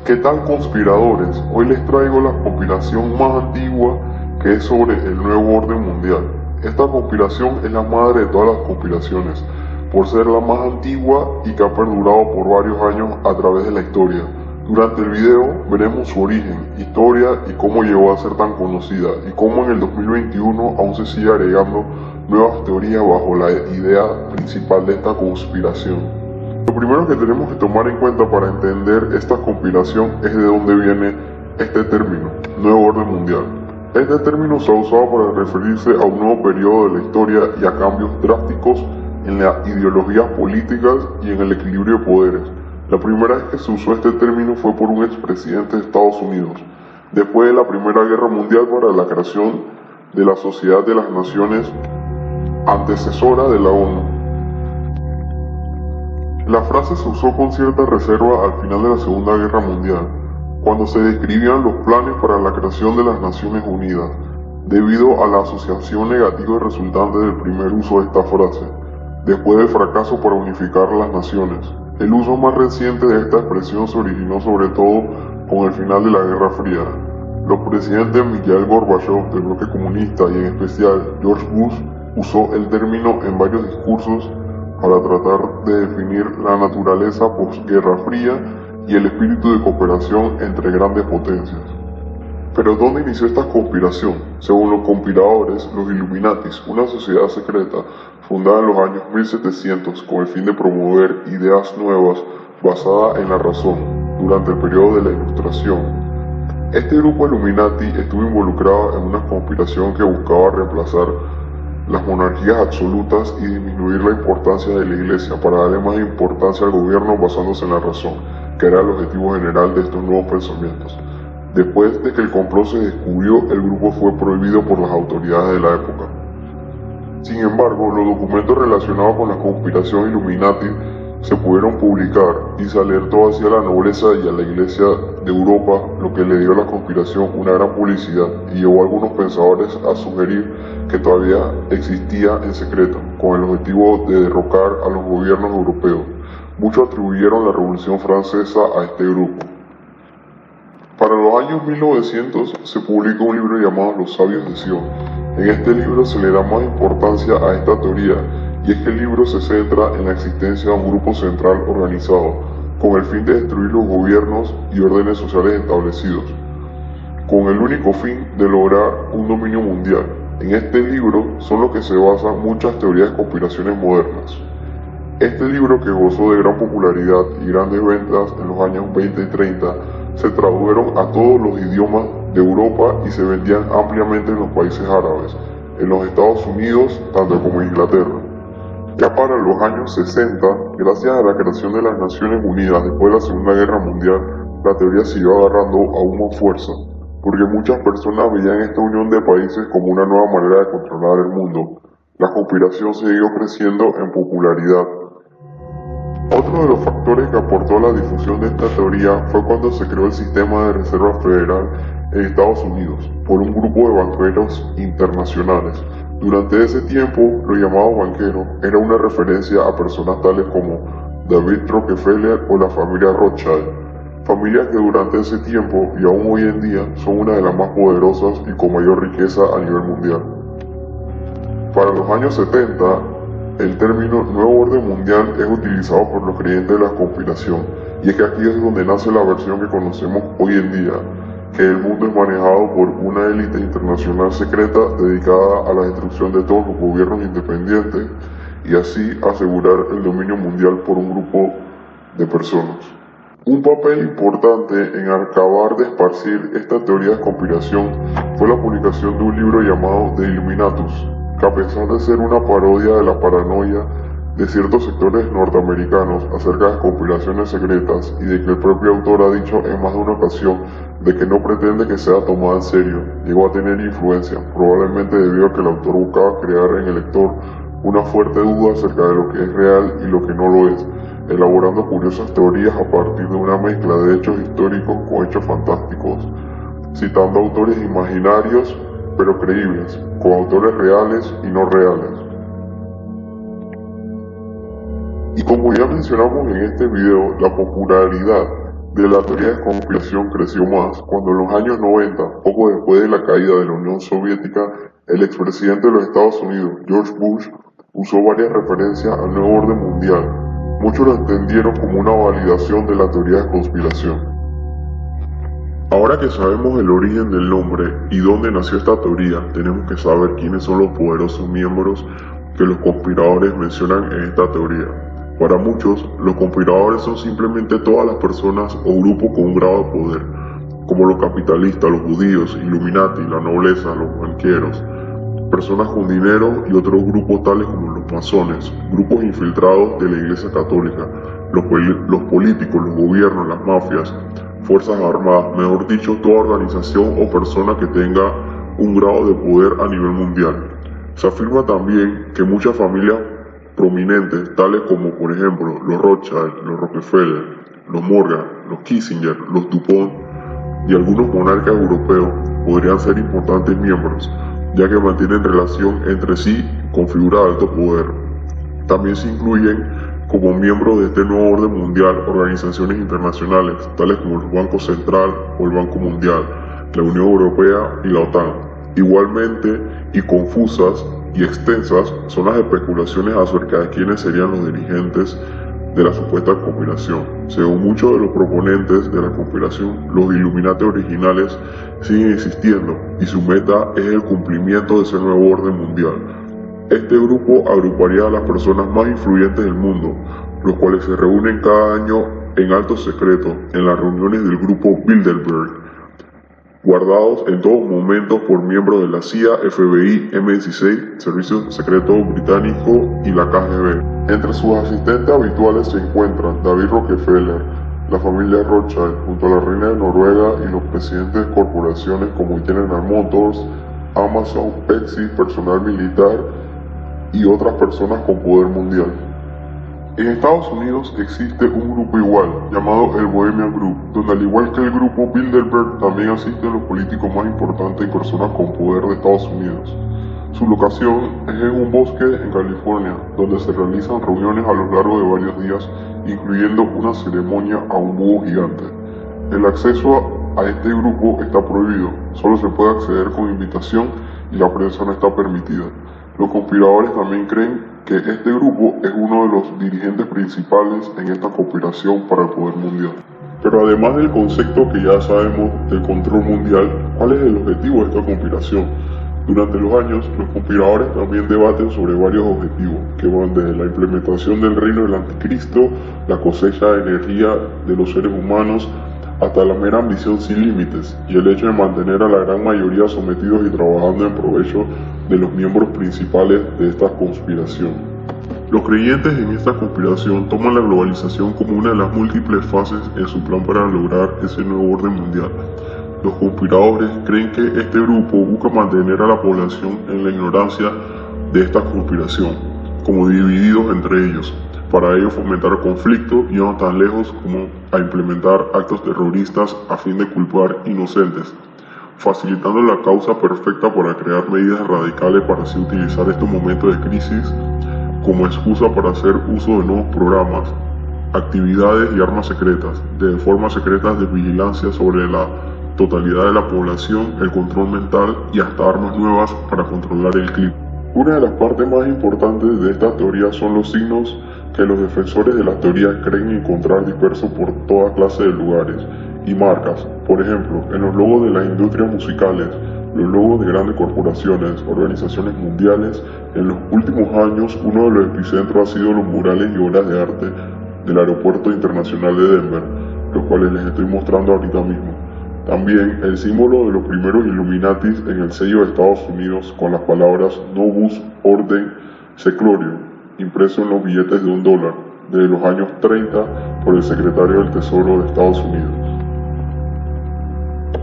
¿Qué tal, conspiradores? Hoy les traigo la conspiración más antigua, que es sobre el nuevo orden mundial. Esta conspiración es la madre de todas las conspiraciones, por ser la más antigua y que ha perdurado por varios años a través de la historia. Durante el video veremos su origen, historia y cómo llegó a ser tan conocida, y cómo en el 2021 aún se sigue agregando nuevas teorías bajo la idea principal de esta conspiración. Lo primero que tenemos que tomar en cuenta para entender esta conspiración es de dónde viene este término, nuevo orden mundial. Este término se ha usado para referirse a un nuevo periodo de la historia y a cambios drásticos en las ideologías políticas y en el equilibrio de poderes. La primera vez que se usó este término fue por un expresidente de Estados Unidos, después de la Primera Guerra Mundial, para la creación de la Sociedad de las Naciones, antecesora de la ONU. La frase se usó con cierta reserva al final de la Segunda Guerra Mundial, cuando se describían los planes para la creación de las Naciones Unidas, debido a la asociación negativa resultante del primer uso de esta frase, después del fracaso para unificar las naciones. El uso más reciente de esta expresión se originó sobre todo con el final de la Guerra Fría. Los presidentes Mikhail Gorbachev del bloque comunista y en especial George Bush usó el término en varios discursos para tratar de definir la naturaleza posguerra fría y el espíritu de cooperación entre grandes potencias. Pero ¿dónde inició esta conspiración? Según los conspiradores, los Illuminatis, una sociedad secreta fundada en los años 1700 con el fin de promover ideas nuevas basadas en la razón durante el periodo de la Ilustración. Este grupo Illuminati estuvo involucrado en una conspiración que buscaba reemplazar las monarquías absolutas y disminuir la importancia de la Iglesia para darle más importancia al gobierno basándose en la razón, que era el objetivo general de estos nuevos pensamientos. Después de que el complot se descubrió, el grupo fue prohibido por las autoridades de la época. Sin embargo, los documentos relacionados con la conspiración Illuminati se pudieron publicar y se alertó hacia la nobleza y a la Iglesia de Europa, lo que le dio a la conspiración una gran publicidad y llevó a algunos pensadores a sugerir que todavía existía en secreto, con el objetivo de derrocar a los gobiernos europeos. Muchos atribuyeron la Revolución Francesa a este grupo. Para los años 1900 se publica un libro llamado Los Sabios de Sion. En este libro se le da más importancia a esta teoría, y es que el libro se centra en la existencia de un grupo central organizado, con el fin de destruir los gobiernos y órdenes sociales establecidos, con el único fin de lograr un dominio mundial. En este libro son los que se basan muchas teorías de conspiraciones modernas. Este libro, que gozó de gran popularidad y grandes ventas en los años 20 y 30, se tradujeron a todos los idiomas de Europa y se vendían ampliamente en los países árabes, en los Estados Unidos, tanto como en Inglaterra. Ya para los años 60, gracias a la creación de las Naciones Unidas después de la Segunda Guerra Mundial, la teoría siguió agarrando aún más fuerza, porque muchas personas veían esta unión de países como una nueva manera de controlar el mundo. La conspiración siguió creciendo en popularidad. Otro de los factores que aportó a la difusión de esta teoría fue cuando se creó el sistema de reserva federal en Estados Unidos por un grupo de banqueros internacionales. Durante ese tiempo, los llamados banqueros era una referencia a personas tales como David Rockefeller o la familia Rothschild, familias que durante ese tiempo y aún hoy en día son una de las más poderosas y con mayor riqueza a nivel mundial. Para los años 70, el término Nuevo Orden Mundial es utilizado por los creyentes de la conspiración, y es que aquí es donde nace la versión que conocemos hoy en día, que el mundo es manejado por una élite internacional secreta dedicada a la destrucción de todos los gobiernos independientes y así asegurar el dominio mundial por un grupo de personas. Un papel importante en acabar de esparcir esta teoría de conspiración fue la publicación de un libro llamado The Illuminatus, que a pesar de ser una parodia de la paranoia de ciertos sectores norteamericanos acerca de conspiraciones secretas y de que el propio autor ha dicho en más de una ocasión de que no pretende que sea tomada en serio, llegó a tener influencia, probablemente debido a que el autor buscaba crear en el lector una fuerte duda acerca de lo que es real y lo que no lo es, elaborando curiosas teorías a partir de una mezcla de hechos históricos con hechos fantásticos, citando autores imaginarios pero creíbles, con autores reales y no reales. Y como ya mencionamos en este video, la popularidad de la teoría de conspiración creció más cuando en los años 90, poco después de la caída de la Unión Soviética, el expresidente de los Estados Unidos, George Bush, usó varias referencias al nuevo orden mundial. Muchos lo entendieron como una validación de la teoría de conspiración. Ahora que sabemos el origen del nombre y dónde nació esta teoría, tenemos que saber quiénes son los poderosos miembros que los conspiradores mencionan en esta teoría. Para muchos, los conspiradores son simplemente todas las personas o grupos con un grado de poder, como los capitalistas, los judíos, Illuminati, la nobleza, los banqueros, personas con dinero y otros grupos tales como los masones, grupos infiltrados de la Iglesia Católica, los políticos, los gobiernos, las mafias, fuerzas armadas, mejor dicho, toda organización o persona que tenga un grado de poder a nivel mundial. Se afirma también que muchas familias prominentes, tales como por ejemplo los Rothschild, los Rockefeller, los Morgan, los Kissinger, los DuPont y algunos monarcas europeos podrían ser importantes miembros, ya que mantienen relación entre sí con figuras de alto poder. También se incluyen como miembros de este nuevo orden mundial organizaciones internacionales, tales como el Banco Central o el Banco Mundial, la Unión Europea y la OTAN. Igualmente, y confusas y extensas son las especulaciones acerca de quiénes serían los dirigentes de la supuesta conspiración. Según muchos de los proponentes de la conspiración, los Illuminati originales siguen existiendo y su meta es el cumplimiento de ese nuevo orden mundial. Este grupo agruparía a las personas más influyentes del mundo, los cuales se reúnen cada año en alto secreto en las reuniones del grupo Bilderberg, guardados en todo momento por miembros de la CIA, FBI, MI6, Servicio Secreto Británico y la KGB. Entre sus asistentes habituales se encuentran David Rockefeller, la familia Rothschild, junto a la reina de Noruega y los presidentes de corporaciones como General Motors, Amazon, Pepsi, personal militar y otras personas con poder mundial. En Estados Unidos existe un grupo igual, llamado el Bohemian Group, donde al igual que el grupo Bilderberg también asisten los políticos más importantes y personas con poder de Estados Unidos. Su locación es en un bosque en California, donde se realizan reuniones a lo largo de varios días, incluyendo una ceremonia a un búho gigante. El acceso a este grupo está prohibido, solo se puede acceder con invitación y la prensa no está permitida. Los conspiradores también creen que este grupo es uno de los dirigentes principales en esta conspiración para el poder mundial. Pero además del concepto que ya sabemos del control mundial, ¿cuál es el objetivo de esta conspiración? Durante los años, los conspiradores también debaten sobre varios objetivos, que van desde la implementación del reino del anticristo, la cosecha de energía de los seres humanos, hasta la mera ambición sin límites y el hecho de mantener a la gran mayoría sometidos y trabajando en provecho de los miembros principales de esta conspiración. Los creyentes en esta conspiración toman la globalización como una de las múltiples fases en su plan para lograr ese nuevo orden mundial. Los conspiradores creen que este grupo busca mantener a la población en la ignorancia de esta conspiración, como divididos entre ellos. Para ello fomentar conflicto y no tan lejos como a implementar actos terroristas a fin de culpar inocentes, facilitando la causa perfecta para crear medidas radicales para así utilizar estos momentos de crisis como excusa para hacer uso de nuevos programas, actividades y armas secretas, de formas secretas de vigilancia sobre la totalidad de la población, el control mental y hasta armas nuevas para controlar el clima. Una de las partes más importantes de esta teoría son los signos que los defensores de la teoría creen encontrar dispersos por toda clase de lugares y marcas. Por ejemplo, en los logos de las industrias musicales, los logos de grandes corporaciones, organizaciones mundiales. En los últimos años, uno de los epicentros ha sido los murales y obras de arte del Aeropuerto Internacional de Denver, los cuales les estoy mostrando ahorita mismo. También el símbolo de los primeros Illuminatis en el sello de Estados Unidos con las palabras Novus Ordo Seclorum, impreso en los billetes de $1 de los años 30 por el secretario del Tesoro de Estados Unidos.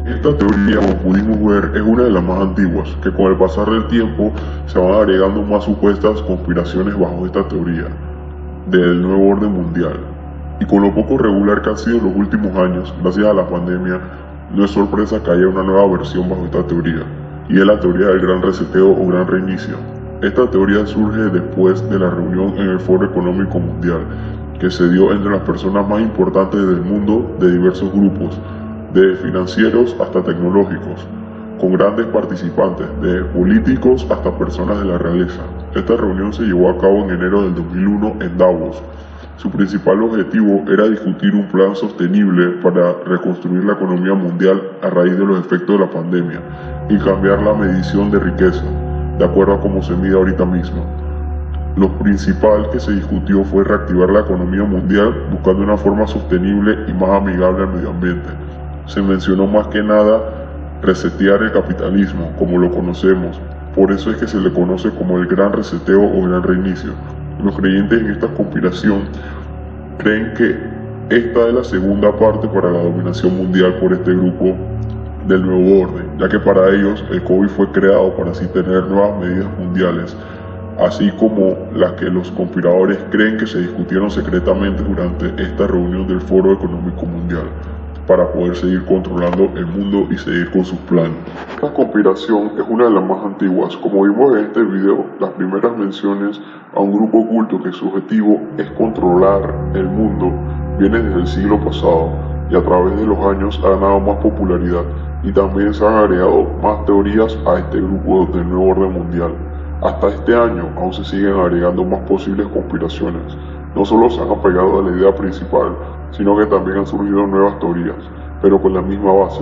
Esta teoría, como pudimos ver, es una de las más antiguas, que con el pasar del tiempo se van agregando más supuestas conspiraciones bajo esta teoría del nuevo orden mundial. Y con lo poco regular que han sido los últimos años, gracias a la pandemia, no es sorpresa que haya una nueva versión bajo esta teoría, y es la teoría del gran reseteo o gran reinicio. Esta teoría surge después de la reunión en el Foro Económico Mundial, que se dio entre las personas más importantes del mundo de diversos grupos, de financieros hasta tecnológicos, con grandes participantes, de políticos hasta personas de la realeza. Esta reunión se llevó a cabo en enero del 2001 en Davos. Su principal objetivo era discutir un plan sostenible para reconstruir la economía mundial a raíz de los efectos de la pandemia y cambiar la medición de riqueza, de acuerdo a cómo se mide ahorita mismo. Lo principal que se discutió fue reactivar la economía mundial buscando una forma sostenible y más amigable al medio ambiente. Se mencionó más que nada resetear el capitalismo, como lo conocemos. Por eso es que se le conoce como el gran reseteo o gran reinicio. Los creyentes en esta conspiración creen que esta es la segunda parte para la dominación mundial por este grupo del nuevo orden, ya que para ellos el COVID fue creado para así tener nuevas medidas mundiales, así como las que los conspiradores creen que se discutieron secretamente durante esta reunión del Foro Económico Mundial, para poder seguir controlando el mundo y seguir con sus planes. Esta conspiración es una de las más antiguas. Como vimos en este video, las primeras menciones a un grupo oculto que su objetivo es controlar el mundo vienen desde el siglo pasado y a través de los años ha ganado más popularidad y también se han agregado más teorías a este grupo del nuevo orden mundial. Hasta este año aún se siguen agregando más posibles conspiraciones. No solo se han apegado a la idea principal, sino que también han surgido nuevas teorías, pero con la misma base,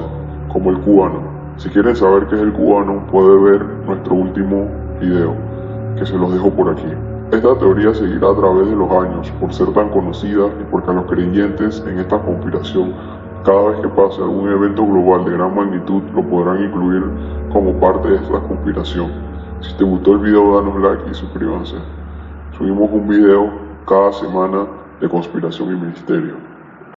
como el QAnon. Si quieren saber qué es el QAnon, pueden ver nuestro último video, que se los dejo por aquí. Esta teoría seguirá a través de los años, por ser tan conocida y porque a los creyentes en esta conspiración, cada vez que pase algún evento global de gran magnitud, lo podrán incluir como parte de esta conspiración. Si te gustó el video, danos like y suscríbanse. Subimos un video cada semana de conspiración y misterio.